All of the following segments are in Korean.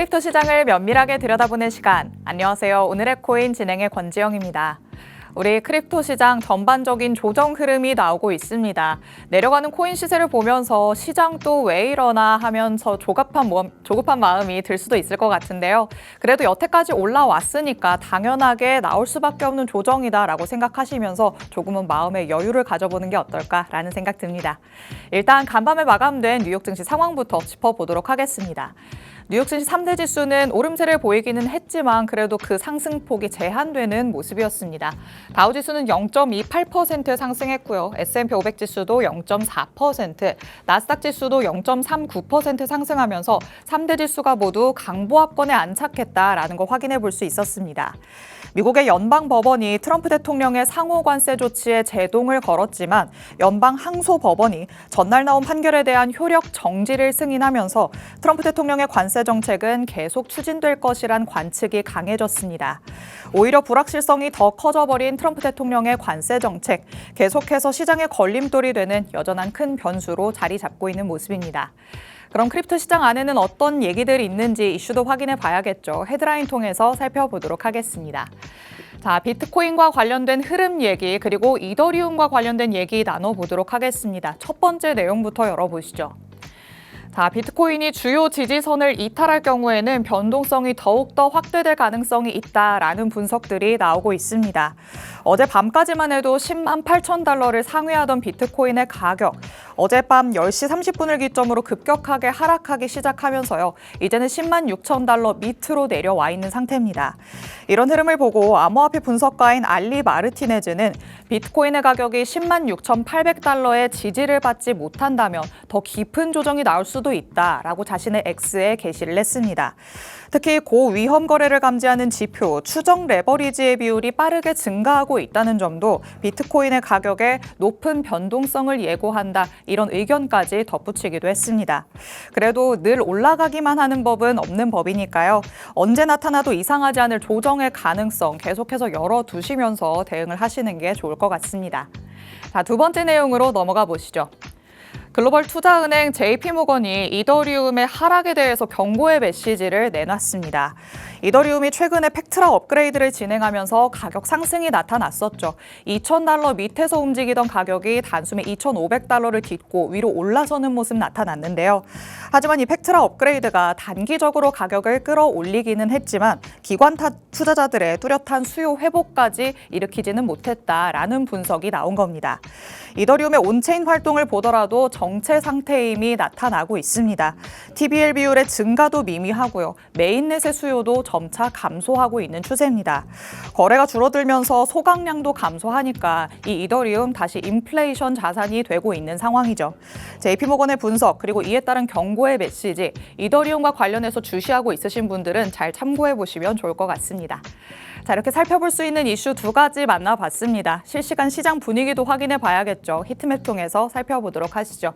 크립토 시장을 면밀하게 들여다보는 시간. 안녕하세요. 오늘의 코인 진행의 권지영입니다. 우리 크립토 시장 전반적인 조정 흐름이 나오고 있습니다. 내려가는 코인 시세를 보면서 시장 또 왜 이러나 하면서 조급한 마음이 들 수도 있을 것 같은데요. 그래도 여태까지 올라왔으니까 당연하게 나올 수밖에 없는 조정이다라고 생각하시면서 조금은 마음의 여유를 가져보는 게 어떨까라는 생각 듭니다. 일단 간밤에 마감된 뉴욕 증시 상황부터 짚어보도록 하겠습니다. 뉴욕 증시 3대 지수는 오름세를 보이기는 했지만 그래도 그 상승폭이 제한되는 모습이었습니다. 다우지수는 0.28% 상승했고요. S&P 500 지수도 0.4%, 나스닥 지수도 0.39% 상승하면서 3대 지수가 모두 강보합권에 안착했다라는 걸 확인해 볼 수 있었습니다. 미국의 연방법원이 트럼프 대통령의 상호 관세 조치에 제동을 걸었지만 연방 항소법원이 전날 나온 판결에 대한 효력 정지를 승인하면서 트럼프 대통령의 관세 정책은 계속 추진될 것이란 관측이 강해졌습니다. 오히려 불확실성이 더 커져버린 트럼프 대통령의 관세 정책, 계속해서 시장의 걸림돌이 되는 여전한 큰 변수로 자리 잡고 있는 모습입니다. 그럼 크립토 시장 안에는 어떤 얘기들이 있는지 이슈도 확인해 봐야겠죠. 헤드라인 통해서 살펴보도록 하겠습니다. 자, 비트코인과 관련된 흐름 얘기 그리고 이더리움과 관련된 얘기 나눠보도록 하겠습니다. 첫 번째 내용부터 열어보시죠. 자, 비트코인이 주요 지지선을 이탈할 경우에는 변동성이 더욱더 확대될 가능성이 있다라는 분석들이 나오고 있습니다. 어젯밤까지만 해도 10만 8천 달러를 상회하던 비트코인의 가격, 어젯밤 10시 30분을 기점으로 급격하게 하락하기 시작하면서요. 이제는 10만 6천 달러 밑으로 내려와 있는 상태입니다. 이런 흐름을 보고 암호화폐 분석가인 알리 마르티네즈는 비트코인의 가격이 10만 6,800달러의 지지를 받지 못한다면 더 깊은 조정이 나올 수도 있다라고 자신의 X에 게시를 했습니다. 특히 고위험 거래를 감지하는 지표, 추정 레버리지의 비율이 빠르게 증가하고 있다는 점도 비트코인의 가격에 높은 변동성을 예고한다, 이런 의견까지 덧붙이기도 했습니다. 그래도 늘 올라가기만 하는 법은 없는 법이니까요. 언제 나타나도 이상하지 않을 조정의 가능성 계속해서 열어두시면서 대응을 하시는 게 좋을 것 같습니다. 자, 두 번째 내용으로 넘어가 보시죠. 글로벌 투자은행 JP모건이 이더리움의 하락에 대해서 경고의 메시지를 내놨습니다. 이더리움이 최근에 팩트라 업그레이드를 진행하면서 가격 상승이 나타났었죠. 2,000달러 밑에서 움직이던 가격이 단숨에 2,500달러를 딛고 위로 올라서는 모습 나타났는데요. 하지만 이 팩트라 업그레이드가 단기적으로 가격을 끌어올리기는 했지만 기관 투자자들의 뚜렷한 수요 회복까지 일으키지는 못했다라는 분석이 나온 겁니다. 이더리움의 온체인 활동을 보더라도 정체 상태임이 나타나고 있습니다. TVL 비율의 증가도 미미하고요. 메인넷의 수요도 점차 감소하고 있는 추세입니다. 거래가 줄어들면서 소각량도 감소하니까 이 이더리움 다시 인플레이션 자산이 되고 있는 상황이죠. JP모건의 분석 그리고 이에 따른 경고의 메시지, 이더리움과 관련해서 주시하고 있으신 분들은 잘 참고해 보시면 좋을 것 같습니다. 자, 이렇게 살펴볼 수 있는 이슈 두 가지 만나봤습니다. 실시간 시장 분위기도 확인해 봐야겠죠. 히트맵 통해서 살펴보도록 하시죠.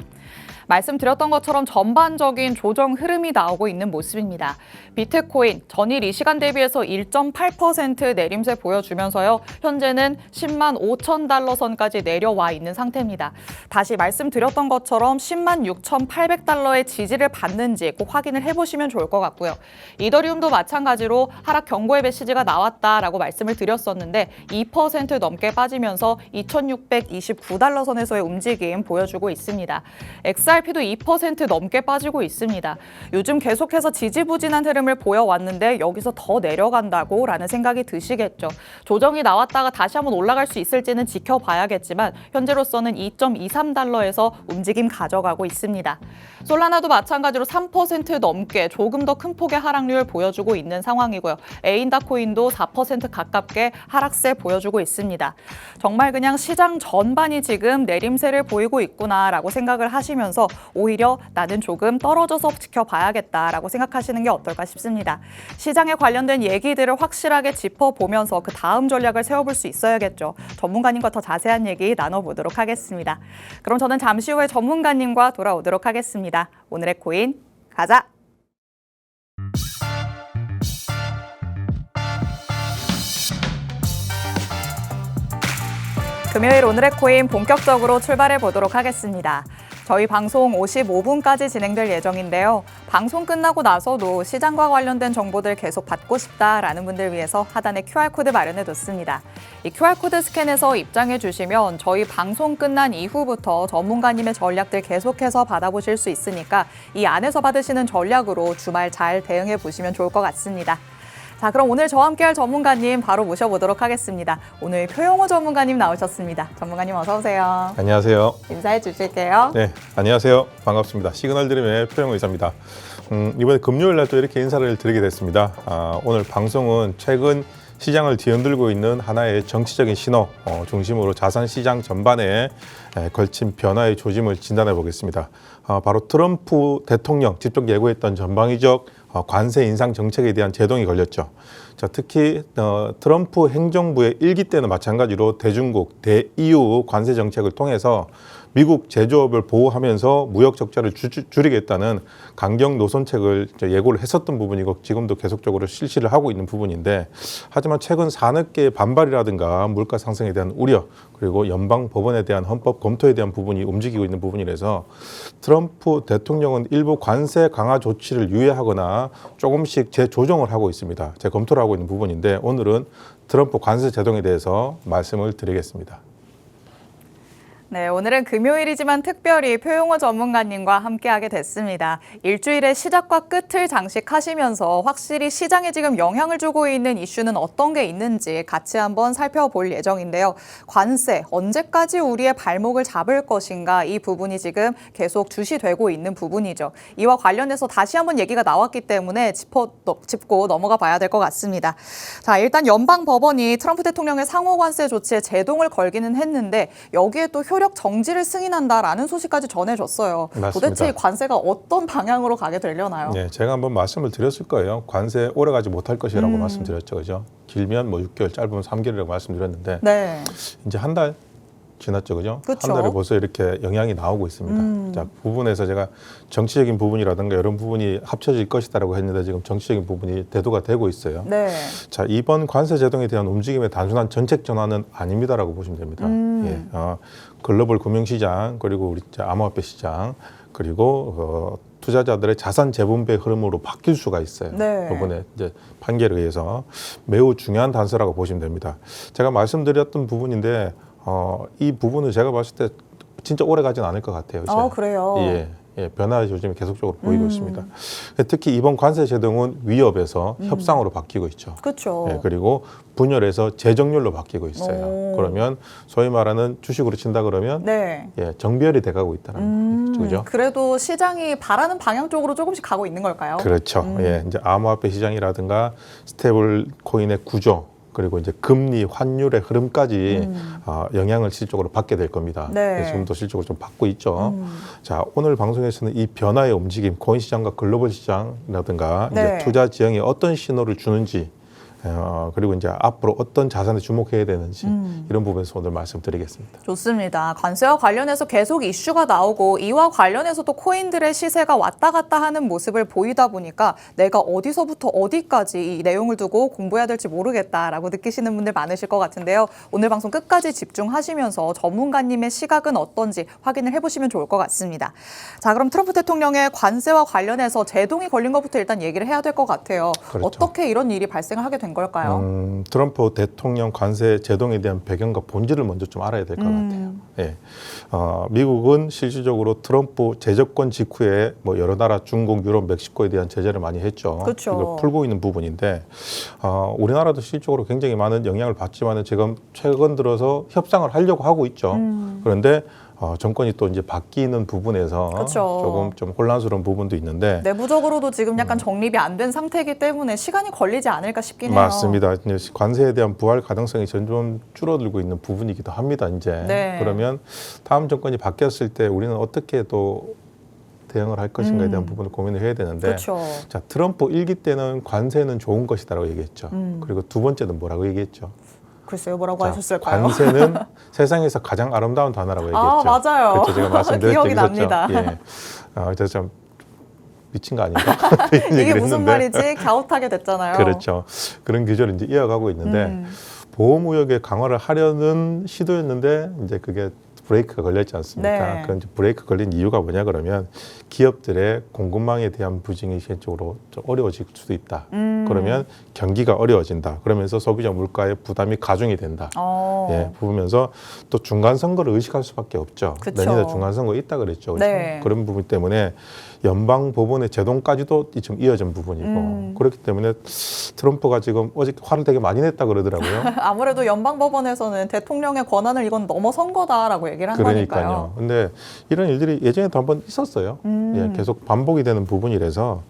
말씀드렸던 것처럼 전반적인 조정 흐름이 나오고 있는 모습입니다. 비트코인 전일 이 시간 대비해서 1.8% 내림세 보여주면서요. 현재는 10만 5천 달러 선까지 내려와 있는 상태입니다. 다시 말씀드렸던 것처럼 10만 6,800달러의 지지를 받는지 꼭 확인을 해보시면 좋을 것 같고요. 이더리움도 마찬가지로 하락 경고의 메시지가 나왔다라고 말씀을 드렸었는데 2% 넘게 빠지면서 2,629달러 선에서의 움직임 보여주고 있습니다. XRP도 2% 넘게 빠지고 있습니다. 요즘 계속해서 지지부진한 흐름을 보여왔는데 여기서 더 내려간다고 라는 생각이 드시겠죠. 조정이 나왔다가 다시 한번 올라갈 수 있을지는 지켜봐야겠지만 현재로서는 2.23달러에서 움직임 가져가고 있습니다. 솔라나도 마찬가지로 3% 넘게 조금 더 큰 폭의 하락률 보여주고 있는 상황이고요. 에인다코인도 4% 가깝게 하락세 보여주고 있습니다. 정말 그냥 시장 전반이 지금 내림세를 보이고 있구나라고 생각을 하시면서 오히려 나는 조금 떨어져서 지켜봐야겠다라고 생각하시는 게 어떨까 싶습니다. 시장에 관련된 얘기들을 확실하게 짚어보면서 그 다음 전략을 세워볼 수 있어야겠죠. 전문가님과 더 자세한 얘기 나눠보도록 하겠습니다. 그럼 저는 잠시 후에 전문가님과 돌아오도록 하겠습니다. 오늘의 코인 가자! 금요일 오늘의 코인 본격적으로 출발해 보도록 하겠습니다. 저희 방송 55분까지 진행될 예정인데요. 방송 끝나고 나서도 시장과 관련된 정보들 계속 받고 싶다라는 분들 위해서 하단에 QR코드 마련해뒀습니다. 이 QR코드 스캔해서 입장해 주시면 저희 방송 끝난 이후부터 전문가님의 전략들 계속해서 받아보실 수 있으니까 이 안에서 받으시는 전략으로 주말 잘 대응해 보시면 좋을 것 같습니다. 자, 그럼 오늘 저와 함께할 전문가님 바로 모셔보도록 하겠습니다. 오늘 표용호 전문가님 나오셨습니다. 전문가님 어서 오세요. 안녕하세요. 인사해 주실게요. 네, 안녕하세요. 반갑습니다. 시그널 드림의 표용호 의사입니다. 이번에 금요일 날 또 이렇게 인사를 드리게 됐습니다. 오늘 방송은 최근 시장을 뒤흔들고 있는 하나의 정치적인 신호 중심으로 자산 시장 전반에 걸친 변화의 조짐을 진단해 보겠습니다. 바로 트럼프 대통령 직접 예고했던 전방위적 관세 인상 정책에 대한 제동이 걸렸죠. 자, 특히 트럼프 행정부의 1기 때는 마찬가지로 대중국, 대EU 관세 정책을 통해서 미국 제조업을 보호하면서 무역 적자를 줄이겠다는 강경 노선책을 예고를 했었던 부분이고 지금도 계속적으로 실시를 하고 있는 부분인데, 하지만 최근 산업계의 반발이라든가 물가 상승에 대한 우려, 그리고 연방 법원에 대한 헌법 검토에 대한 부분이 움직이고 있는 부분이라서 트럼프 대통령은 일부 관세 강화 조치를 유예하거나 조금씩 재조정을 하고 있습니다. 재검토를 하고 있는 부분인데, 오늘은 트럼프 관세 제동에 대해서 말씀을 드리겠습니다. 네, 오늘은 금요일이지만 특별히 표용호 전문가님과 함께하게 됐습니다. 일주일의 시작과 끝을 장식하시면서 확실히 시장에 지금 영향을 주고 있는 이슈는 어떤 게 있는지 같이 한번 살펴볼 예정인데요. 관세, 언제까지 우리의 발목을 잡을 것인가, 이 부분이 지금 계속 주시되고 있는 부분이죠. 이와 관련해서 다시 한번 얘기가 나왔기 때문에 짚고 넘어가 봐야 될 것 같습니다. 자, 일단 연방법원이 트럼프 대통령의 상호 관세 조치에 제동을 걸기는 했는데 여기에 또 효력 정지를 승인한다라는 소식까지 전해졌어요. 맞습니다. 도대체 이 관세가 어떤 방향으로 가게 되려나요? 네, 제가 한번 말씀을 드렸을 거예요. 관세 오래가지 못할 것이라고 말씀드렸죠, 그죠? 길면 뭐 6개월, 짧으면 3개월이라고 말씀드렸는데, 네. 이제 한 달 지났죠, 그죠? 그쵸? 한 달에 벌써 이렇게 영향이 나오고 있습니다. 자, 부분에서 제가 정치적인 부분이라든가 이런 부분이 합쳐질 것이다라고 했는데 지금 정치적인 부분이 대두가 되고 있어요. 네. 자, 이번 관세 제동에 대한 움직임의 단순한 정책 전환은 아닙니다라고 보시면 됩니다. 예, 글로벌 금융시장, 그리고 우리 암호화폐 시장, 그리고 투자자들의 자산 재분배 흐름으로 바뀔 수가 있어요. 네. 이번에 이제 판결에 의해서 매우 중요한 단서라고 보시면 됩니다. 제가 말씀드렸던 부분인데 이 부분은 제가 봤을 때 진짜 오래 가진 않을 것 같아요. 아, 그래요? 예, 변화의 조짐이 계속적으로 보이고 있습니다. 특히 이번 관세 제동은 위협에서 협상으로 바뀌고 있죠. 그렇죠. 예, 그리고 분열에서 재정률로 바뀌고 있어요. 그러면 소위 말하는 주식으로 친다 그러면 네. 예, 정비열이 돼가고 있다는 거죠. 그죠? 그래도 시장이 바라는 방향 쪽으로 조금씩 가고 있는 걸까요? 그렇죠. 예, 이제 암호화폐 시장이라든가 스테이블 코인의 구조, 그리고 이제 금리, 환율의 흐름까지 영향을 실질적으로 받게 될 겁니다. 네. 지금도 실질적으로 좀 받고 있죠. 자, 오늘 방송에서는 이 변화의 움직임, 코인 시장과 글로벌 시장이라든가 네. 이제 투자 지형에 어떤 신호를 주는지, 그리고 이제 앞으로 어떤 자산에 주목해야 되는지 이런 부분에서 오늘 말씀드리겠습니다. 좋습니다. 관세와 관련해서 계속 이슈가 나오고 이와 관련해서 또 코인들의 시세가 왔다 갔다 하는 모습을 보이다 보니까 내가 어디서부터 어디까지 이 내용을 두고 공부해야 될지 모르겠다라고 느끼시는 분들 많으실 것 같은데요. 오늘 방송 끝까지 집중하시면서 전문가님의 시각은 어떤지 확인을 해보시면 좋을 것 같습니다. 자, 그럼 트럼프 대통령의 관세와 관련해서 제동이 걸린 것부터 일단 얘기를 해야 될 것 같아요. 그렇죠. 어떻게 이런 일이 발생을 하게 된 걸까요? 트럼프 대통령 관세 제동에 대한 배경과 본질을 먼저 좀 알아야 될 것 같아요. 예. 미국은 실질적으로 트럼프 재접권 직후에 뭐 여러 나라, 중국, 유럽, 멕시코에 대한 제재를 많이 했죠. 그렇죠. 이걸 풀고 있는 부분인데, 우리나라도 실질적으로 굉장히 많은 영향을 받지만은 지금 최근 들어서 협상을 하려고 하고 있죠. 그런데 정권이 또 이제 바뀌는 부분에서 그쵸. 조금 좀 혼란스러운 부분도 있는데, 내부적으로도 지금 약간 정립이 안 된 상태이기 때문에 시간이 걸리지 않을까 싶긴 해요. 맞습니다. 이제 관세에 대한 부활 가능성이 점점 줄어들고 있는 부분이기도 합니다. 이제 네. 그러면 다음 정권이 바뀌었을 때 우리는 어떻게 또 대응을 할 것인가에 대한 부분을 고민을 해야 되는데, 그렇죠. 자, 트럼프 1기 때는 관세는 좋은 것이다라고 얘기했죠. 그리고 두 번째는 뭐라고 얘기했죠? 글쎄요, 뭐라고 자, 하셨을까요? 관세는 세상에서 가장 아름다운 단어라고 얘기했죠. 아, 맞아요. 그렇죠. 제가 말씀드린 적이 기억이 있었죠. 납니다. 예. 그래서 참 미친 거 아닌가? 이런 이게 얘기를 무슨 했는데. 말이지? 갸웃하게 됐잖아요. 그렇죠. 그런 규제를 이제 이어가고 있는데 보호무역의 강화를 하려는 시도였는데 이제 그게 브레이크가 걸렸지 않습니까? 네. 그 브레이크 걸린 이유가 뭐냐 그러면 기업들의 공급망에 대한 부진이 실질적으로 좀 어려워질 수도 있다. 그러면 경기가 어려워진다. 그러면서 소비자 물가의 부담이 가중이 된다. 예, 부으면서 또 중간 선거를 의식할 수밖에 없죠. 그쵸. 내년에 중간 선거 있다 그랬죠. 그렇죠? 네. 그런 부분 때문에 연방 법원의 제동까지도 좀 이어진 부분이고 그렇기 때문에 트럼프가 지금 어제 화를 되게 많이 냈다 그러더라고요. 아무래도 연방법원에서는 대통령의 권한을 이건 넘어선 거다라고 얘기를 한 그러니까요. 거니까요. 근데 이런 일들이 예전에도 한번 있었어요. 예, 계속 반복이 되는 부분이라서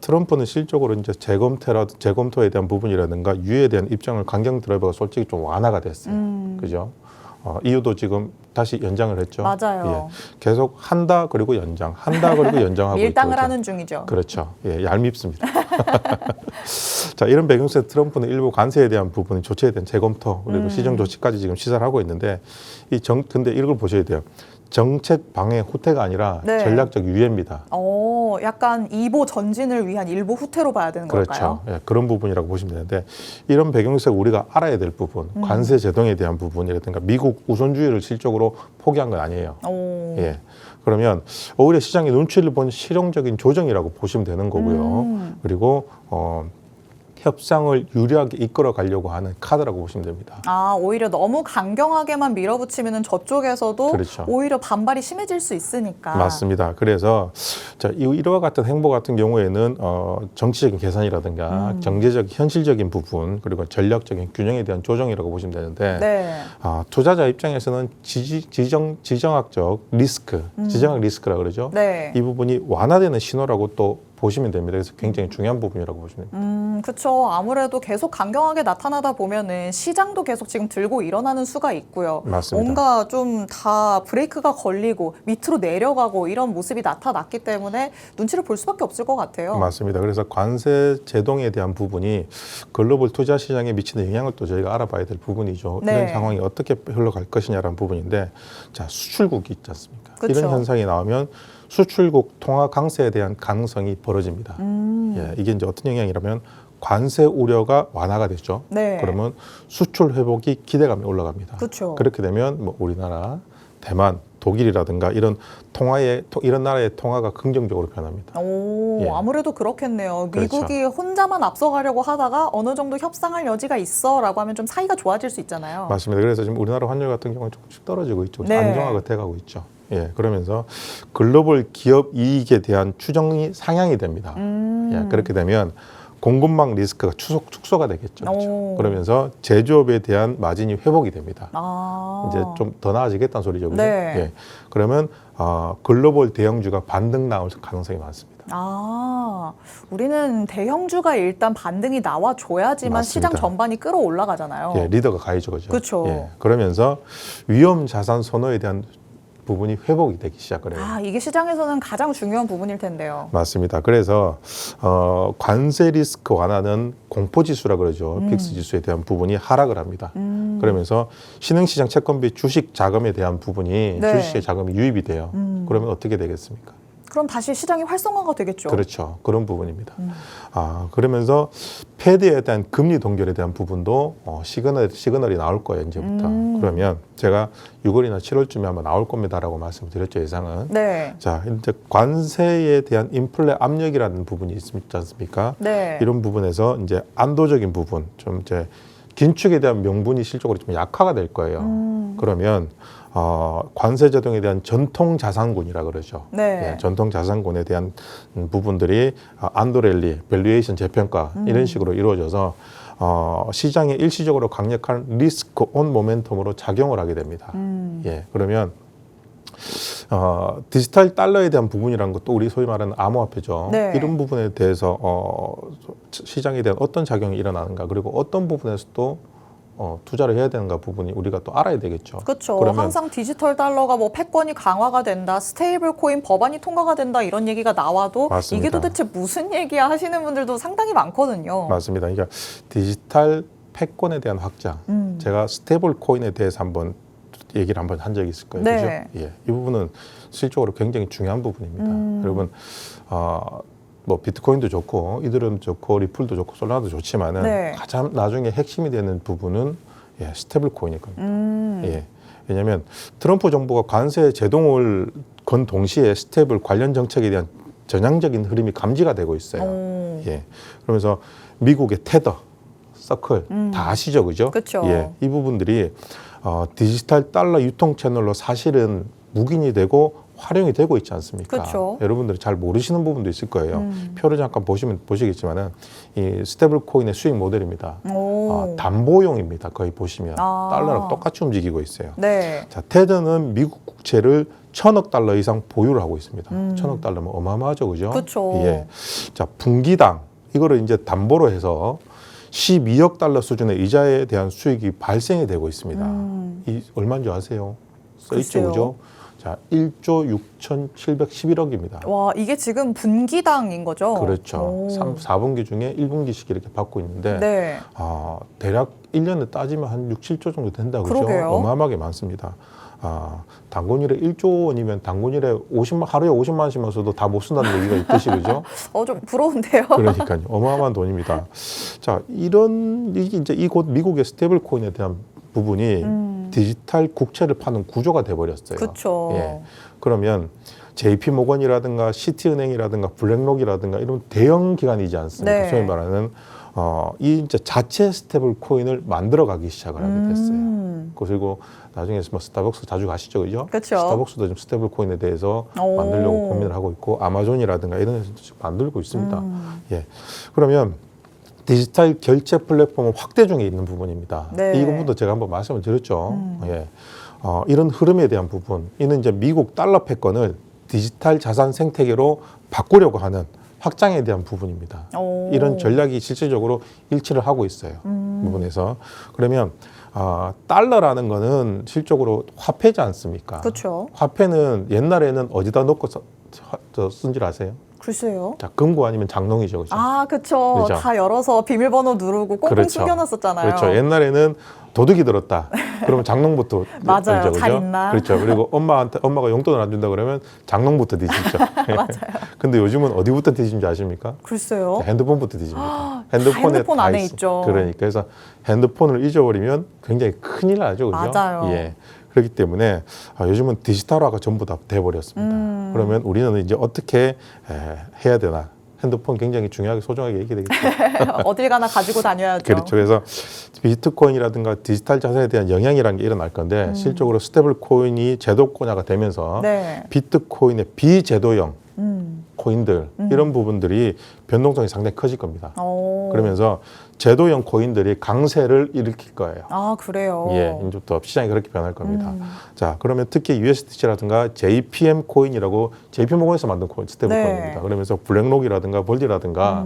트럼프는 실적으로 이제 재검토에 대한 부분이라든가 유예에 대한 입장을 강경 드라이버가 솔직히 좀 완화가 됐어요. 그죠? 이유도 지금 다시 연장을 했죠. 맞아요. 예, 계속 한다 그리고 연장, 한다 그리고 연장하고 밀당을 있고, 하는 중이죠. 그렇죠. 예, 얄밉습니다. 자, 이런 배경에서 트럼프는 일부 관세에 대한 부분, 조치에 대한 재검토 그리고 시정 조치까지 지금 시사를 하고 있는데 근데 이걸 보셔야 돼요. 정책 방해 후퇴가 아니라 네. 전략적 유예입니다. 약간 이보 전진을 위한 일보 후퇴로 봐야 되는 걸까요? 그렇죠. 예, 그런 부분이라고 보시면 되는데 이런 배경에서 우리가 알아야 될 부분, 관세 제동에 대한 부분이라든가 미국 우선주의를 실적으로 포기한 건 아니에요. 예. 그러면 오히려 시장의 눈치를 본 실용적인 조정이라고 보시면 되는 거고요. 그리고 협상을 유리하게 이끌어 가려고 하는 카드라고 보시면 됩니다. 오히려 너무 강경하게만 밀어붙이면 저쪽에서도 그렇죠. 오히려 반발이 심해질 수 있으니까. 맞습니다. 그래서 이와 같은 행보 같은 경우에는 정치적인 계산이라든가 경제적, 현실적인 부분 그리고 전략적인 균형에 대한 조정이라고 보시면 되는데 네. 투자자 입장에서는 지정학적 리스크, 지정학 리스크라 그러죠. 네. 이 부분이 완화되는 신호라고 또 보시면 됩니다. 그래서 굉장히 중요한 부분이라고 보시면 됩니다. 그렇죠. 아무래도 계속 강경하게 나타나다 보면은 시장도 계속 지금 들고 일어나는 수가 있고요. 맞습니다. 뭔가 좀 다 브레이크가 걸리고 밑으로 내려가고 이런 모습이 나타났기 때문에 눈치를 볼 수밖에 없을 것 같아요. 맞습니다. 그래서 관세 제동에 대한 부분이 글로벌 투자 시장에 미치는 영향을 또 저희가 알아봐야 될 부분이죠. 네. 이런 상황이 어떻게 흘러갈 것이냐라는 부분인데, 자, 수출국이 있지 않습니까? 그쵸. 이런 현상이 나오면 수출국 통화 강세에 대한 가능성이 벌어집니다. 예, 이게 이제 어떤 영향이라면 관세 우려가 완화가 됐죠. 네. 그러면 수출 회복이 기대감이 올라갑니다. 그쵸. 그렇게 되면 뭐 우리나라, 대만, 독일이라든가 이런 나라의 통화가 긍정적으로 변합니다. 예. 아무래도 그렇겠네요. 그렇죠. 미국이 혼자만 앞서가려고 하다가 어느 정도 협상할 여지가 있어라고 하면 좀 사이가 좋아질 수 있잖아요. 맞습니다. 그래서 지금 우리나라 환율 같은 경우는 조금씩 떨어지고 있죠. 네. 안정화가 돼가고 있죠. 예, 그러면서 글로벌 기업 이익에 대한 추정이 상향이 됩니다. 예, 그렇게 되면 공급망 리스크가 축소가 되겠죠. 그렇죠? 그러면서 제조업에 대한 마진이 회복이 됩니다. 이제 좀 더 나아지겠다는 소리죠. 그죠? 네. 예, 그러면 글로벌 대형주가 반등 나올 가능성이 많습니다. 우리는 대형주가 일단 반등이 나와줘야지만 맞습니다. 시장 전반이 끌어올라가잖아요. 예, 리더가 가야죠. 그죠? 그쵸. 예, 그러면서 위험 자산 선호에 대한 부분이 회복이 되기 시작을 해요. 이게 시장에서는 가장 중요한 부분일 텐데요. 맞습니다. 그래서 관세 리스크 완화는 공포지수라 그러죠. 픽스 지수에 대한 부분이 하락을 합니다. 그러면서 신흥시장 채권비 주식 자금에 대한 부분이 네. 주식의 자금이 유입이 돼요. 그러면 어떻게 되겠습니까? 그럼 다시 시장이 활성화가 되겠죠. 그렇죠. 그런 부분입니다. 그러면서 패드에 대한 금리 동결에 대한 부분도 시그널이 나올 거예요, 이제부터. 그러면 제가 6월이나 7월쯤에 아마 나올 겁니다라고 말씀드렸죠, 예상은. 네. 자, 이제 관세에 대한 인플레 압력이라는 부분이 있지 않습니까? 네. 이런 부분에서 이제 안도적인 부분, 좀 이제 긴축에 대한 명분이 실적으로 좀 약화가 될 거예요. 그러면 관세 제동에 대한 전통 자산군이라 그러죠. 네. 예, 전통 자산군에 대한 부분들이 안도랠리, 밸류에이션 재평가 이런 식으로 이루어져서 시장에 일시적으로 강력한 리스크 온 모멘텀으로 작용을 하게 됩니다. 예, 그러면 디지털 달러에 대한 부분이라는 것도 우리 소위 말하는 암호화폐죠. 네. 이런 부분에 대해서 시장에 대한 어떤 작용이 일어나는가, 그리고 어떤 부분에서 또 투자를 해야 되는가 부분이 우리가 또 알아야 되겠죠. 그렇죠. 그러면 항상 디지털 달러가 뭐 패권이 강화가 된다, 스테이블 코인 법안이 통과가 된다 이런 얘기가 나와도 맞습니다. 이게 도대체 무슨 얘기야 하시는 분들도 상당히 많거든요. 맞습니다. 그러니까 디지털 패권에 대한 확장. 제가 스테이블 코인에 대해서 한번 얘기를 한번 한 적이 있을 거예요. 네. 그죠? 예. 이 부분은 실적으로 굉장히 중요한 부분입니다. 여러분, 뭐 비트코인도 좋고 이더리움도 좋고 리플도 좋고 솔라나도 좋지만은 네. 가장 나중에 핵심이 되는 부분은 스테이블 코인일 겁니다. 예. 왜냐하면 트럼프 정부가 관세 제동을 건 동시에 스테이블 관련 정책에 대한 전향적인 흐름이 감지가 되고 있어요. 예. 그러면서 미국의 테더, 서클 다 아시죠, 그죠? 그쵸. 예. 이 부분들이 디지털 달러 유통 채널로 사실은 묵인이 되고 활용이 되고 있지 않습니까? 그쵸. 여러분들이 잘 모르시는 부분도 있을 거예요. 표를 잠깐 보시면 보시겠지만은 이 스테이블 코인의 수익 모델입니다. 담보용입니다. 거의 보시면 달러랑 똑같이 움직이고 있어요. 네. 자, 테드는 미국 국채를 1,000억 달러 이상 보유를 하고 있습니다. 1,000억 달러면 어마어마하죠, 그죠? 그쵸. 예. 자, 분기당 이거를 이제 담보로 해서 12억 달러 수준의 이자에 대한 수익이 발생이 되고 있습니다. 이 얼마인 줄 아세요? 써 있죠, 글쎄요. 그죠? 자, 1조 6,711억입니다. 와, 이게 지금 분기당인 거죠? 그렇죠. 4분기 중에 1분기씩 이렇게 받고 있는데 네. 대략 1년에 따지면 한 6, 7조 정도 된다고 그죠? 그러게요. 어마어마하게 많습니다. 단군일에 1조 원이면 단군일에 하루에 50만 원씩만 써도 다 못 쓴다는 얘기가 있듯이 그죠? 좀 부러운데요. 그러니까요. 어마어마한 돈입니다. 자, 이제 곧 미국의 스테이블 코인에 대한 부분이 디지털 국채를 파는 구조가 돼버렸어요. 그렇죠. 예. 그러면 JP 모건이라든가 시티은행이라든가 블랙록이라든가 이런 대형 기관이지 않습니까? 네. 소위 말하는 이 이제 자체 스테이블 코인을 만들어가기 시작을 하게 됐어요. 그리고 나중에 뭐 스타벅스 자주 가시죠, 그죠? 그쵸. 스타벅스도 지금 스테이블 코인에 대해서 만들려고 고민을 하고 있고 아마존이라든가 이런 데서 지금 만들고 있습니다. 예. 그러면 디지털 결제 플랫폼은 확대 중에 있는 부분입니다. 네. 이 부분도 제가 한번 말씀을 드렸죠. 예. 이런 흐름에 대한 부분, 이는 이제 미국 달러 패권을 디지털 자산 생태계로 바꾸려고 하는 확장에 대한 부분입니다. 이런 전략이 실질적으로 일치를 하고 있어요. 부분에서. 그러면 달러라는 거는 실적으로 화폐지 않습니까? 그렇죠. 화폐는 옛날에는 어디다 놓고 쓴 줄 아세요? 글쎄요. 자, 금고 아니면 장롱이죠. 그죠? 그쵸. 그죠? 다 열어서 비밀번호 누르고 꽁꽁 그렇죠. 숨겨놨었잖아요. 그렇죠. 옛날에는 도둑이 들었다. 그러면 장롱부터 맞아요. 열죠, 잘 그죠? 있나? 그렇죠. 그리고 엄마가 용돈을 안 준다 그러면 장롱부터 뒤집죠. 맞아요. 근데 요즘은 어디부터 뒤집는지 아십니까? 글쎄요. 핸드폰부터 뒤집니다. 핸드폰 다 안에 있어. 있죠. 그러니까 그래서 핸드폰을 잊어버리면 굉장히 큰일 나죠, 그죠? 맞아요. 예. 그렇기 때문에 요즘은 디지털화가 전부 다 돼버렸습니다. 그러면 우리는 이제 어떻게 해야 되나? 핸드폰 굉장히 중요하게 소중하게 얘기되겠죠. 어딜 가나 가지고 다녀야죠. 그렇죠. 그래서 비트코인이라든가 디지털 자산에 대한 영향이라는 게 일어날 건데 실적으로 스테이블 코인이 제도권화가 되면서 네. 비트코인의 비제도형 코인들 이런 부분들이 변동성이 상당히 커질 겁니다. 그러면서 제도형 코인들이 강세를 일으킬 거예요. 그래요. 예, 이제부터 시장이 그렇게 변할 겁니다. 자, 그러면 특히 USDC라든가 JPM 코인이라고 JP모건에서 만든 스테이블 네. 코인입니다. 그러면서 블랙록이라든가 벌디라든가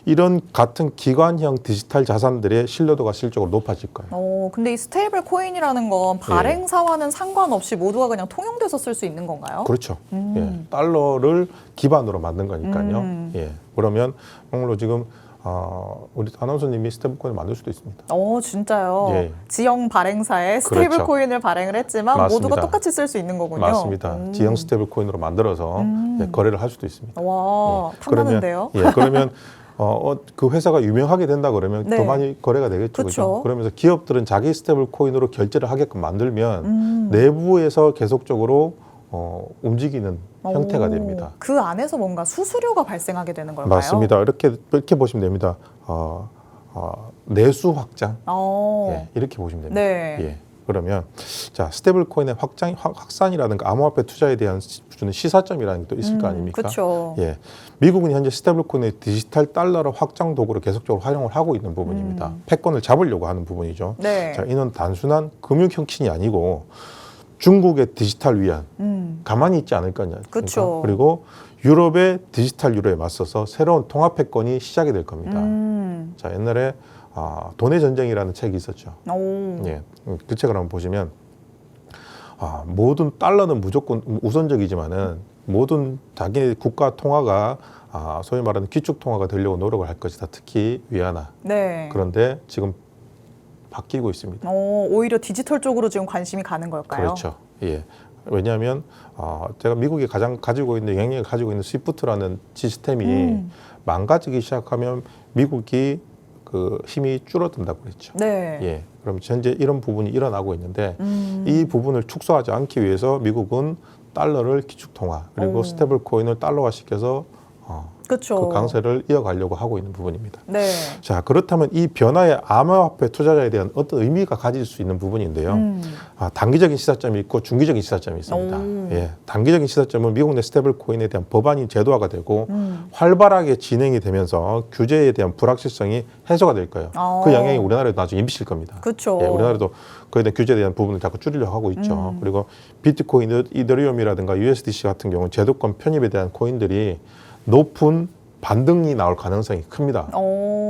이런 같은 기관형 디지털 자산들의 신뢰도가 실적으로 높아질 거예요. 근데 이 스테이블 코인이라는 건 발행사와는 상관없이 모두가 그냥 통용돼서 쓸 수 있는 건가요? 그렇죠. 예, 달러를 기반으로 만든 거니까요. 예, 그러면 정말로 지금 우리 아나운서님이 스테이블 코인을 만들 수도 있습니다. 진짜요? 예. 지역 발행사에 스테이블 그렇죠. 코인을 발행을 했지만 맞습니다. 모두가 똑같이 쓸 수 있는 거군요. 맞습니다. 지형 스테이블 코인으로 만들어서 예, 거래를 할 수도 있습니다. 와, 탐나는데요? 그러면 그 회사가 유명하게 된다 그러면 네. 더 많이 거래가 되겠죠. 그쵸. 그죠? 그러면서 기업들은 자기 스테이블 코인으로 결제를 하게끔 만들면 내부에서 계속적으로 움직이는 형태가 됩니다. 그 안에서 뭔가 수수료가 발생하게 되는 걸까요? 맞습니다. 이렇게 보시면 됩니다. 내수 확장 예, 이렇게 보시면 됩니다. 네. 예. 그러면 자 스테이블 코인의 확산이라든가 암호화폐 투자에 대한 주는 시사점이라는 게 또 있을 거 아닙니까? 그렇죠. 예, 미국은 현재 스테이블 코인의 디지털 달러를 확장 도구로 계속적으로 활용을 하고 있는 부분입니다. 패권을 잡으려고 하는 부분이죠. 네. 자, 이는 단순한 금융 혁신이 아니고 중국의 디지털 위안 가만히 있지 않을 거냐. 그쵸. 그리고 유럽의 디지털 유로에 맞서서 새로운 통합 패권이 시작이 될 겁니다. 자, 옛날에 돈의 전쟁이라는 책이 있었죠. 예, 그 책을 한번 보시면 모든 달러는 무조건 우선적이지만은 모든 자기 국가 통화가 소위 말하는 기축 통화가 되려고 노력을 할 것이다. 특히 위안화. 네. 그런데 지금 바뀌고 있습니다. 오히려 디지털 쪽으로 지금 관심이 가는 걸까요? 그렇죠. 예. 왜냐하면 제가 미국이 가장 가지고 있는 영향력을 가지고 있는 스위프트라는 시스템이 망가지기 시작하면 미국이 그 힘이 줄어든다고 그랬죠. 네. 예. 그럼 현재 이런 부분이 일어나고 있는데 이 부분을 축소하지 않기 위해서 미국은 달러를 기축통화 그리고 스테이블 코인을 달러화시켜서 그렇죠. 그 강세를 이어가려고 하고 있는 부분입니다. 네. 자, 그렇다면 이 변화의 암호화폐 투자자에 대한 어떤 의미가 가질 수 있는 부분인데요. 단기적인 시사점이 있고 중기적인 시사점이 있습니다. 예, 단기적인 시사점은 미국 내 스테이블 코인에 대한 법안이 제도화가 되고 활발하게 진행이 되면서 규제에 대한 불확실성이 해소가 될 거예요. 그 영향이 우리나라에도 나중에 미칠 겁니다. 그렇죠. 예, 우리나라도 그에 대한 규제에 대한 부분을 자꾸 줄이려고 하고 있죠. 그리고 비트코인, 이더리움이라든가 USDC 같은 경우는 제도권 편입에 대한 코인들이 높은 반등이 나올 가능성이 큽니다.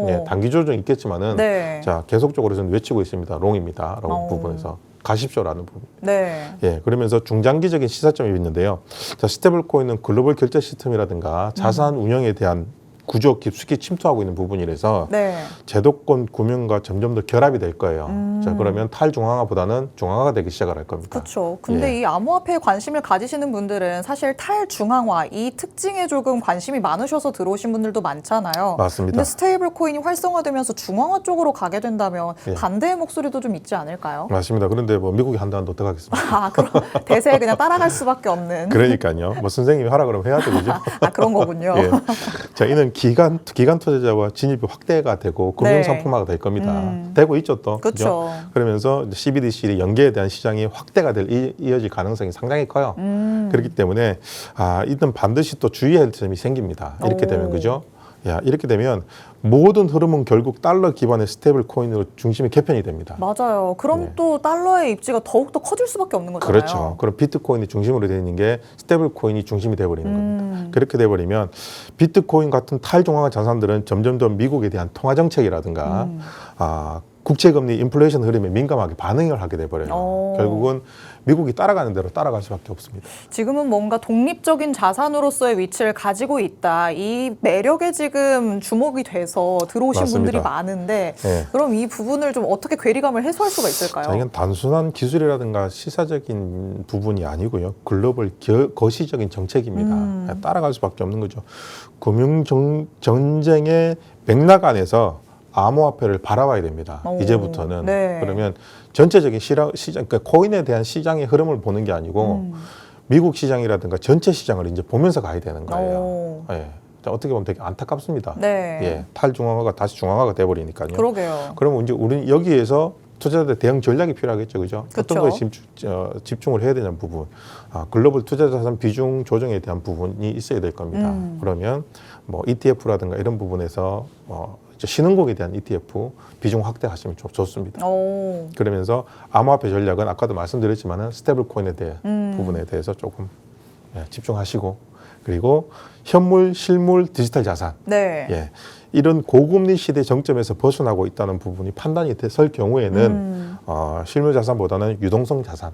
예, 단기 조정이 있겠지만은 네. 자, 계속적으로 저는 외치고 있습니다. 롱입니다. 롱 부분에서 가십시오라는 부분. 네. 예, 그러면서 중장기적인 시사점이 있는데요. 자, 스테이블 코인은 글로벌 결제 시스템이라든가 자산 운영에 대한 구조 깊숙이 침투하고 있는 부분이라서 네. 제도권 구명과 점점 더 결합이 될 거예요. 자, 그러면 탈중앙화보다는 중앙화가 되기 시작을 할 겁니다. 그렇죠. 근데 예. 이 암호화폐에 관심을 가지시는 분들은 사실 탈중앙화 이 특징에 조금 관심이 많으셔서 들어오신 분들도 많잖아요. 맞습니다. 근데 스테이블 코인이 활성화되면서 중앙화 쪽으로 가게 된다면 예. 반대의 목소리도 좀 있지 않을까요? 맞습니다. 그런데 뭐 미국이 한다는데 어떡하겠습니까? 아, 그럼 대세에 그냥 따라갈 수밖에 없는. 그러니까요. 뭐 선생님이 하라 그러면 해야죠, 그죠? 아, 그런 거군요. 예. 자, 이는 기관 투자자와 진입이 확대가 되고 금융 상품화가 될 겁니다. 되고 있죠, 또. 그렇죠. 그러면서 CBDC 연계에 대한 시장이 확대가 이어질 가능성이 상당히 커요. 그렇기 때문에 이든 반드시 또 주의해야 할 점이 생깁니다. 이렇게 되면 그죠? 야, 이렇게 되면 모든 흐름은 결국 달러 기반의 스테이블 코인으로 중심이 개편이 됩니다. 맞아요. 그럼 네. 또 달러의 입지가 더욱더 커질 수밖에 없는 거잖아요. 그렇죠. 그럼 비트코인이 중심으로 되어 있는 게 스테이블 코인이 중심이 돼버리는 겁니다. 그렇게 돼버리면 비트코인 같은 탈중앙화 자산들은 점점 더 미국에 대한 통화 정책이라든가 국채금리 인플레이션 흐름에 민감하게 반응을 하게 돼버려요. 결국은 미국이 따라가는 대로 따라갈 수밖에 없습니다. 지금은 뭔가 독립적인 자산으로서의 위치를 가지고 있다. 이 매력에 지금 주목이 돼서 들어오신 맞습니다. 분들이 많은데 네. 그럼 이 부분을 좀 어떻게 괴리감을 해소할 수가 있을까요? 자, 이건 단순한 기술이라든가 시사적인 부분이 아니고요. 글로벌 거시적인 정책입니다. 따라갈 수밖에 없는 거죠. 금융 전쟁의 맥락 안에서 암호화폐를 바라봐야 됩니다. 이제부터는. 네. 그러면 전체적인 시장, 그러니까 코인에 대한 시장의 흐름을 보는 게 아니고 미국 시장이라든가 전체 시장을 이제 보면서 가야 되는 거예요. 예. 자, 어떻게 보면 되게 안타깝습니다. 네. 예. 탈중앙화가 다시 중앙화가 돼버리니까요. 그러게요. 그러면 이제 우리는 여기에서 투자자들 대응 전략이 필요하겠죠, 그죠? 그쵸. 어떤 거에 집중을 해야 되는 부분, 글로벌 투자 자산 비중 조정에 대한 부분이 있어야 될 겁니다. 그러면 뭐 ETF라든가 이런 부분에서 신흥국에 대한 ETF 비중 확대하시면 좋습니다. 그러면서 암호화폐 전략은 아까도 말씀드렸지만은 스테이블 코인에 대한 부분에 대해서 조금 집중하시고 그리고 현물, 실물, 디지털 자산. 네. 예. 이런 고금리 시대 정점에서 벗어나고 있다는 부분이 판단이 될 경우에는 실물 자산보다는 유동성 자산,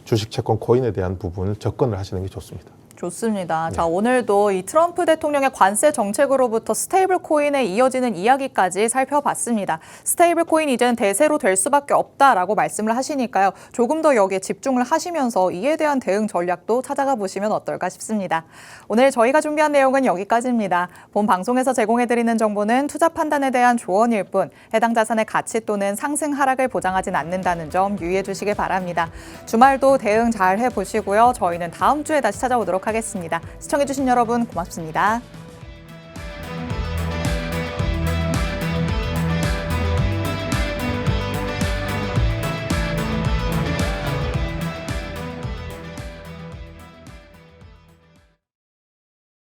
주식, 채권, 코인에 대한 부분을 접근을 하시는 게 좋습니다. 좋습니다. 자, 오늘도 이 트럼프 대통령의 관세 정책으로부터 스테이블 코인에 이어지는 이야기까지 살펴봤습니다. 스테이블 코인이 이제는 대세로 될 수밖에 없다라고 말씀을 하시니까요. 조금 더 여기에 집중을 하시면서 이에 대한 대응 전략도 찾아가 보시면 어떨까 싶습니다. 오늘 저희가 준비한 내용은 여기까지입니다. 본 방송에서 제공해드리는 정보는 투자 판단에 대한 조언일 뿐 해당 자산의 가치 또는 상승 하락을 보장하진 않는다는 점 유의해 주시길 바랍니다. 주말도 대응 잘 해보시고요. 저희는 다음 주에 다시 찾아오도록 하겠습니다. 시청해주신 여러분 고맙습니다.